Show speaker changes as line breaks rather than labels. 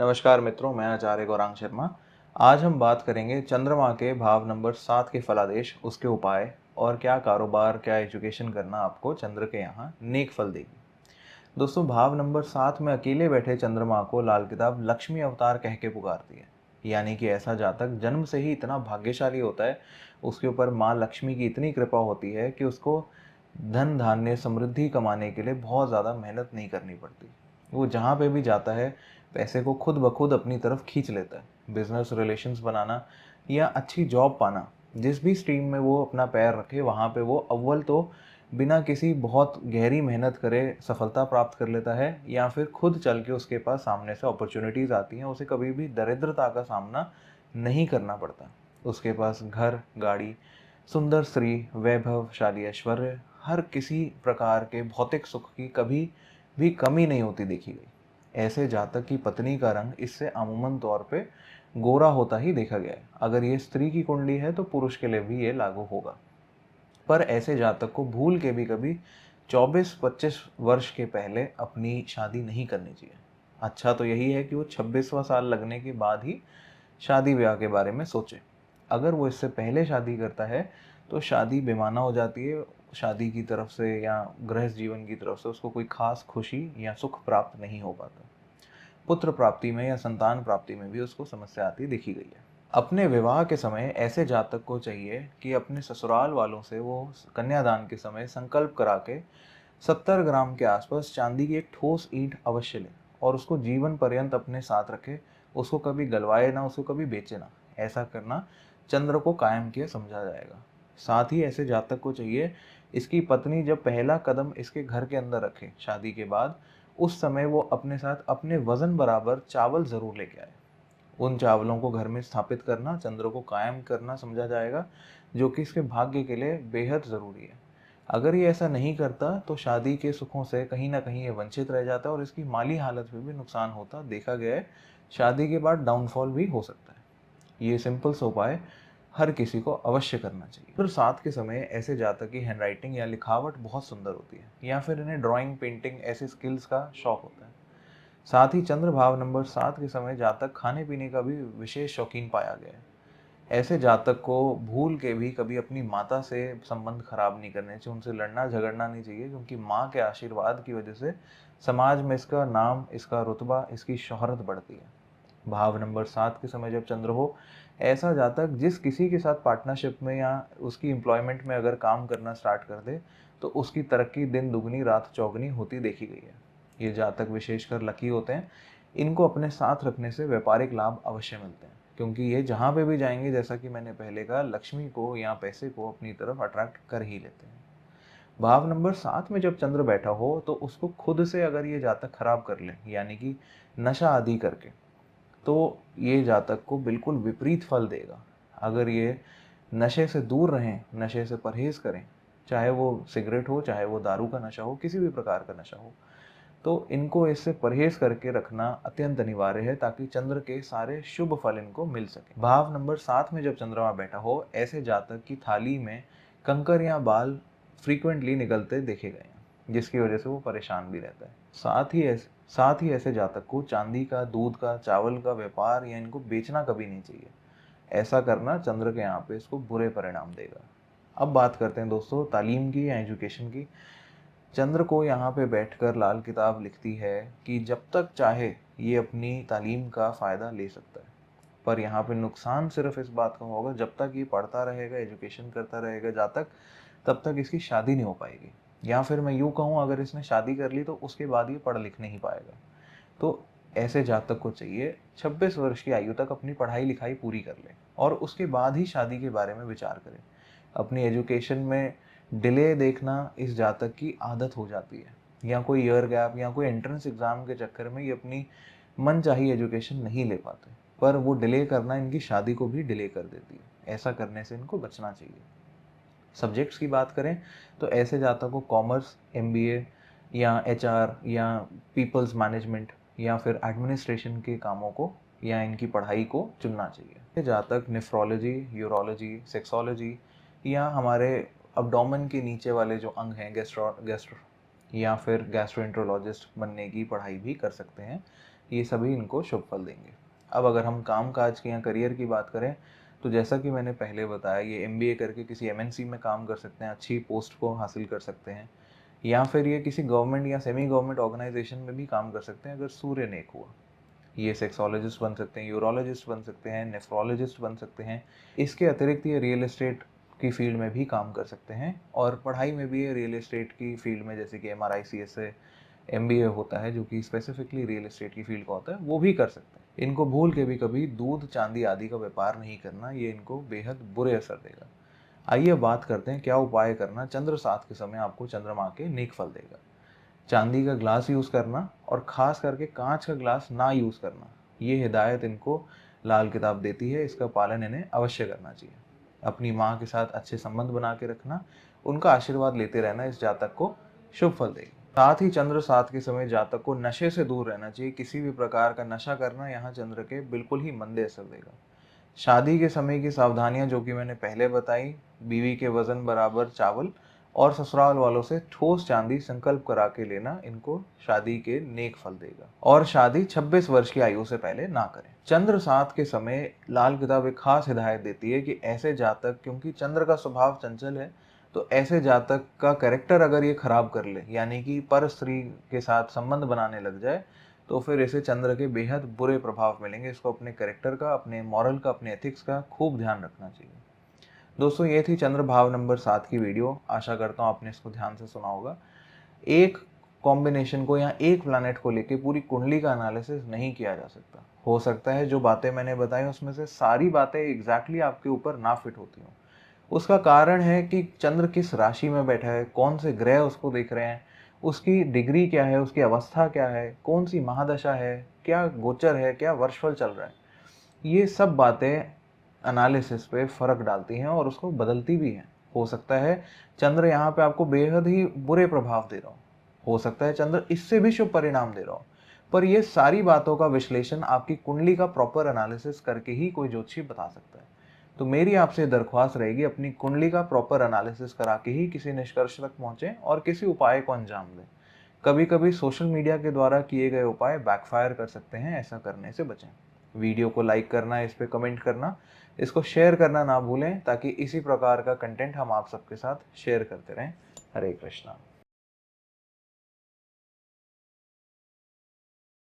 नमस्कार मित्रों, मैं आचार्य गौरांग शर्मा। आज हम बात करेंगे चंद्रमा के भाव नंबर 7 के फलादेश, उसके उपाय और क्या कारोबार, क्या एजुकेशन करना आपको चंद्र के यहाँ नेक फल देगी। दोस्तों, भाव नंबर 7 में अकेले बैठे चंद्रमा को लाल किताब लक्ष्मी अवतार कह के पुकारती है। यानी कि ऐसा जातक जन्म से ही इतना भाग्यशाली होता है, उसके ऊपर माँ लक्ष्मी की इतनी कृपा होती है कि उसको धन धान्य समृद्धि कमाने के लिए बहुत ज़्यादा मेहनत नहीं करनी पड़ती। वो जहाँ पे भी जाता है पैसे को खुद ब खुद अपनी तरफ खींच लेता है। बिजनेस रिलेशंस बनाना या अच्छी जॉब पाना, जिस भी स्ट्रीम में वो अपना पैर रखे वहाँ पे वो अव्वल तो बिना किसी बहुत गहरी मेहनत करे सफलता प्राप्त कर लेता है, या फिर खुद चल के उसके पास सामने से अपॉर्चुनिटीज़ आती हैं, उसे कभी भी दरिद्रता का सामना नहीं करना पड़ता। उसके पास घर, गाड़ी, सुंदर स्त्री, वैभवशाली ऐश्वर्य, हर किसी प्रकार के भौतिक सुख की कभी भी कमी नहीं होती देखी गई। ऐसे जातक की पत्नी का रंग इससे अमूमन तौर पे गोरा होता ही देखा गया है। अगर ये स्त्री की कुंडली है तो पुरुष के लिए भी ये लागू होगा। पर ऐसे जातक को भूल के भी कभी 24-25 वर्ष के पहले अपनी शादी नहीं करनी चाहिए। अच्छा तो यही है कि वो 26वां साल लगने के बाद ही शादी ब्याह के बारे में सोचे। अगर वो इससे पहले शादी करता है तो शादी बेमाना हो जाती है। शादी की तरफ से या गृहस्थ जीवन की तरफ से उसको कोई खास खुशी या सुख प्राप्त नहीं हो पाता। पुत्र प्राप्ति में या संतान प्राप्ति में भी उसको समस्या आती देखी गई है। अपने विवाह के समय ऐसे जातक को चाहिए कि अपने ससुराल वालों से वो कन्यादान के समय संकल्प करा के 70 ग्राम के आसपास चांदी की एक ठोस ईंट अवश्य ले और उसको जीवन पर्यंत अपने साथ रखे। उसको कभी गलवाए ना, उसको कभी बेचे ना। ऐसा करना चंद्र को कायम किया समझा जाएगा। साथ ही ऐसे जातक को चाहिए इसकी पत्नी जब पहला कदम इसके घर के अंदर रखे शादी के बाद, उस समय वो अपने साथ अपने वजन बराबर चावल जरूर लेके आए। उन चावलों को घर में स्थापित करना चंद्र को कायम करना समझा जाएगा, जो कि इसके भाग्य के लिए बेहद ज़रूरी है। अगर ये ऐसा नहीं करता तो शादी के सुखों से कहीं ना कहीं ये वंचित रह जाता है और इसकी माली हालत में भी नुकसान होता देखा गया है। शादी के बाद डाउनफॉल भी हो सकता है। ये सिंपल सा उपाय हर किसी को अवश्य करना चाहिए। फिर साथ के समय ऐसे जातक की हैंडराइटिंग या लिखावट बहुत सुंदर होती है, या फिर इन्हें ड्राइंग, पेंटिंग ऐसी स्किल्स का शौक होता है। साथ ही चंद्र भाव नंबर 7 के समय जातक खाने पीने का भी विशेष शौकीन पाया गया है। ऐसे जातक को भूल के भी कभी अपनी माता से संबंध खराब नहीं करने चाहिए, उनसे लड़ना झगड़ना नहीं चाहिए, क्योंकि माँ के आशीर्वाद की वजह से समाज में इसका नाम, इसका रुतबा, इसकी शोहरत बढ़ती है। भाव नंबर 7 के समय जब चंद्र हो, ऐसा जातक जिस किसी के साथ पार्टनरशिप में या उसकी एम्प्लॉयमेंट में अगर काम करना स्टार्ट कर दे तो उसकी तरक्की दिन दुगनी रात चौगनी होती देखी गई है। ये जातक विशेषकर लकी होते हैं। इनको अपने साथ रखने से व्यापारिक लाभ अवश्य मिलते हैं, क्योंकि ये जहाँ पे भी जाएंगे, जैसा कि मैंने पहले कहा, लक्ष्मी को या पैसे को अपनी तरफ अट्रैक्ट कर ही लेते हैं। भाव नंबर 7 में जब चंद्र बैठा हो तो उसको खुद से अगर ये जातक खराब कर ले, यानी कि नशा आदि करके, तो ये जातक को बिल्कुल विपरीत फल देगा। अगर ये नशे से दूर रहें, नशे से परहेज करें, चाहे वो सिगरेट हो, चाहे वो दारू का नशा हो, किसी भी प्रकार का नशा हो, तो इनको इससे परहेज करके रखना अत्यंत अनिवार्य है, ताकि चंद्र के सारे शुभ फल इनको मिल सके। भाव नंबर 7 में जब चंद्रमा बैठा हो, ऐसे जातक की थाली में कंकर या बाल फ्रीक्वेंटली निकलते देखे गए हैं, जिसकी वजह से वो परेशान भी रहता है। साथ ही ऐसे जातक को चांदी का, दूध का, चावल का व्यापार या इनको बेचना कभी नहीं चाहिए। ऐसा करना चंद्र के यहाँ पे इसको बुरे परिणाम देगा। अब बात करते हैं दोस्तों तालीम की या एजुकेशन की। चंद्र को यहाँ पे बैठकर लाल किताब लिखती है कि जब तक चाहे ये अपनी तालीम का फ़ायदा ले सकता है। पर यहाँ पे नुकसान सिर्फ इस बात का होगा, जब तक ये पढ़ता रहेगा, एजुकेशन करता रहेगा जातक, तब तक इसकी शादी नहीं हो पाएगी। या फिर मैं यूँ कहूँ, अगर इसने शादी कर ली तो उसके बाद ये पढ़ लिख नहीं पाएगा। तो ऐसे जातक को चाहिए 26 वर्ष की आयु तक अपनी पढ़ाई लिखाई पूरी कर ले और उसके बाद ही शादी के बारे में विचार करें। अपनी एजुकेशन में डिले देखना इस जातक की आदत हो जाती है, या कोई ईयर गैप या कोई एंट्रेंस एग्जाम के चक्कर में ये अपनी मनचाही एजुकेशन नहीं ले पाते। पर वो डिले करना इनकी शादी को भी डिले कर देती है। ऐसा करने से इनको बचना चाहिए। सब्जेक्ट्स की बात करें तो ऐसे जातकों को कॉमर्स, एमबीए या एचआर या पीपल्स मैनेजमेंट या फिर एडमिनिस्ट्रेशन के कामों को या इनकी पढ़ाई को चुनना चाहिए। ये जातक नेफ्रोलॉजी, यूरोलॉजी, सेक्सोलॉजी या हमारे अब्डोमेन के नीचे वाले जो अंग हैं, गैस्ट्रो गैस्ट्रो या फिर गैस्ट्रोएंट्रोलॉजिस्ट बनने की पढ़ाई भी कर सकते हैं। ये सभी इनको शुभ फल देंगे। अब अगर हम काम-काज की या करियर की बात करें, तो जैसा कि मैंने पहले बताया, ये एमबीए करके किसी एमएनसी में काम कर सकते हैं, अच्छी पोस्ट को हासिल कर सकते हैं, या फिर ये किसी गवर्नमेंट या सेमी गवर्नमेंट ऑर्गेनाइजेशन में भी काम कर सकते हैं अगर सूर्य नेक हुआ। ये सेक्सोलॉजिस्ट बन सकते हैं, यूरोलॉजिस्ट बन सकते हैं, नेफ्रोलॉजिस्ट बन सकते हैं। इसके अतिरिक्त ये रियल एस्टेट की फील्ड में भी काम कर सकते हैं, और पढ़ाई में भी ये रियल एस्टेट की फील्ड में, जैसे कि एमआरआई सीएसए एमबीए होता है जो कि स्पेसिफिकली रियल एस्टेट की फील्ड का होता है, वो भी कर सकते हैं। इनको भूल के भी कभी दूध चांदी आदि का व्यापार नहीं करना, ये इनको बेहद बुरे असर देगा। आइए बात करते हैं क्या उपाय करना चंद्र साथ के समय आपको चंद्रमा के नेक फल देगा। चांदी का ग्लास यूज़ करना, और ख़ास करके कांच का ग्लास ना यूज़ करना, ये हिदायत इनको लाल किताब देती है, इसका पालन इन्हें अवश्य करना चाहिए। अपनी माँ के साथ अच्छे संबंध बना के रखना, उनका आशीर्वाद लेते रहना इस जातक को शुभ फल देगी। साथ ही चंद्र साथ के समय जातक को नशे से दूर रहना चाहिए। किसी भी प्रकार का नशा करना यहाँ चंद्र के बिल्कुल ही मंदे असर देगा। शादी के समय की सावधानियां जो कि मैंने पहले बताई, बीवी के वजन बराबर चावल और ससुराल वालों से ठोस चांदी संकल्प करा के लेना इनको शादी के नेक फल देगा। और शादी 26 वर्ष की आयु से पहले ना करें। चंद्र साथ के समय लाल किताब एक खास हिदायत देती है कि ऐसे जातक, क्योंकि चंद्र का स्वभाव चंचल है, तो ऐसे जातक का कैरेक्टर अगर ये खराब कर ले, यानी कि पर स्त्री के साथ संबंध बनाने लग जाए, तो फिर इसे चंद्र के बेहद बुरे प्रभाव मिलेंगे। इसको अपने कैरेक्टर का, अपने मॉरल का, अपने एथिक्स का खूब ध्यान रखना चाहिए। दोस्तों, ये थी चंद्र भाव नंबर 7 की वीडियो। आशा करता हूँ आपने इसको ध्यान से सुना होगा। एक कॉम्बिनेशन को या एक प्लैनेट को लेके पूरी कुंडली का एनालिसिस नहीं किया जा सकता। हो सकता है जो बातें मैंने बताई उसमें से सारी बातें एग्जैक्टली आपके ऊपर ना फिट होती हों। उसका कारण है कि चंद्र किस राशि में बैठा है, कौन से ग्रह उसको देख रहे हैं, उसकी डिग्री क्या है, उसकी अवस्था क्या है, कौन सी महादशा है, क्या गोचर है, क्या वर्षफल चल रहा है। ये सब बातें एनालिसिस पे फ़र्क डालती हैं और उसको बदलती भी हैं। हो सकता है चंद्र यहाँ पे आपको बेहद ही बुरे प्रभाव दे रहा हो सकता है चंद्र इससे भी शुभ परिणाम दे रहा हो। पर ये सारी बातों का विश्लेषण आपकी कुंडली का प्रॉपर एनालिसिस करके ही कोई ज्योतिषी बता सकता है। तो मेरी आपसे दरख्वास्त रहेगी, अपनी कुंडली का प्रॉपर एनालिसिस करा के ही किसी निष्कर्ष तक पहुंचे और किसी उपाय को अंजाम दें। कभी कभी सोशल मीडिया के द्वारा किए गए उपाय बैकफायर कर सकते हैं, ऐसा करने से बचें। वीडियो को लाइक करना, इस पे कमेंट करना, इसको शेयर करना ना भूलें, ताकि इसी प्रकार का कंटेंट हम आप सबके साथ शेयर करते रहें। हरे कृष्णा।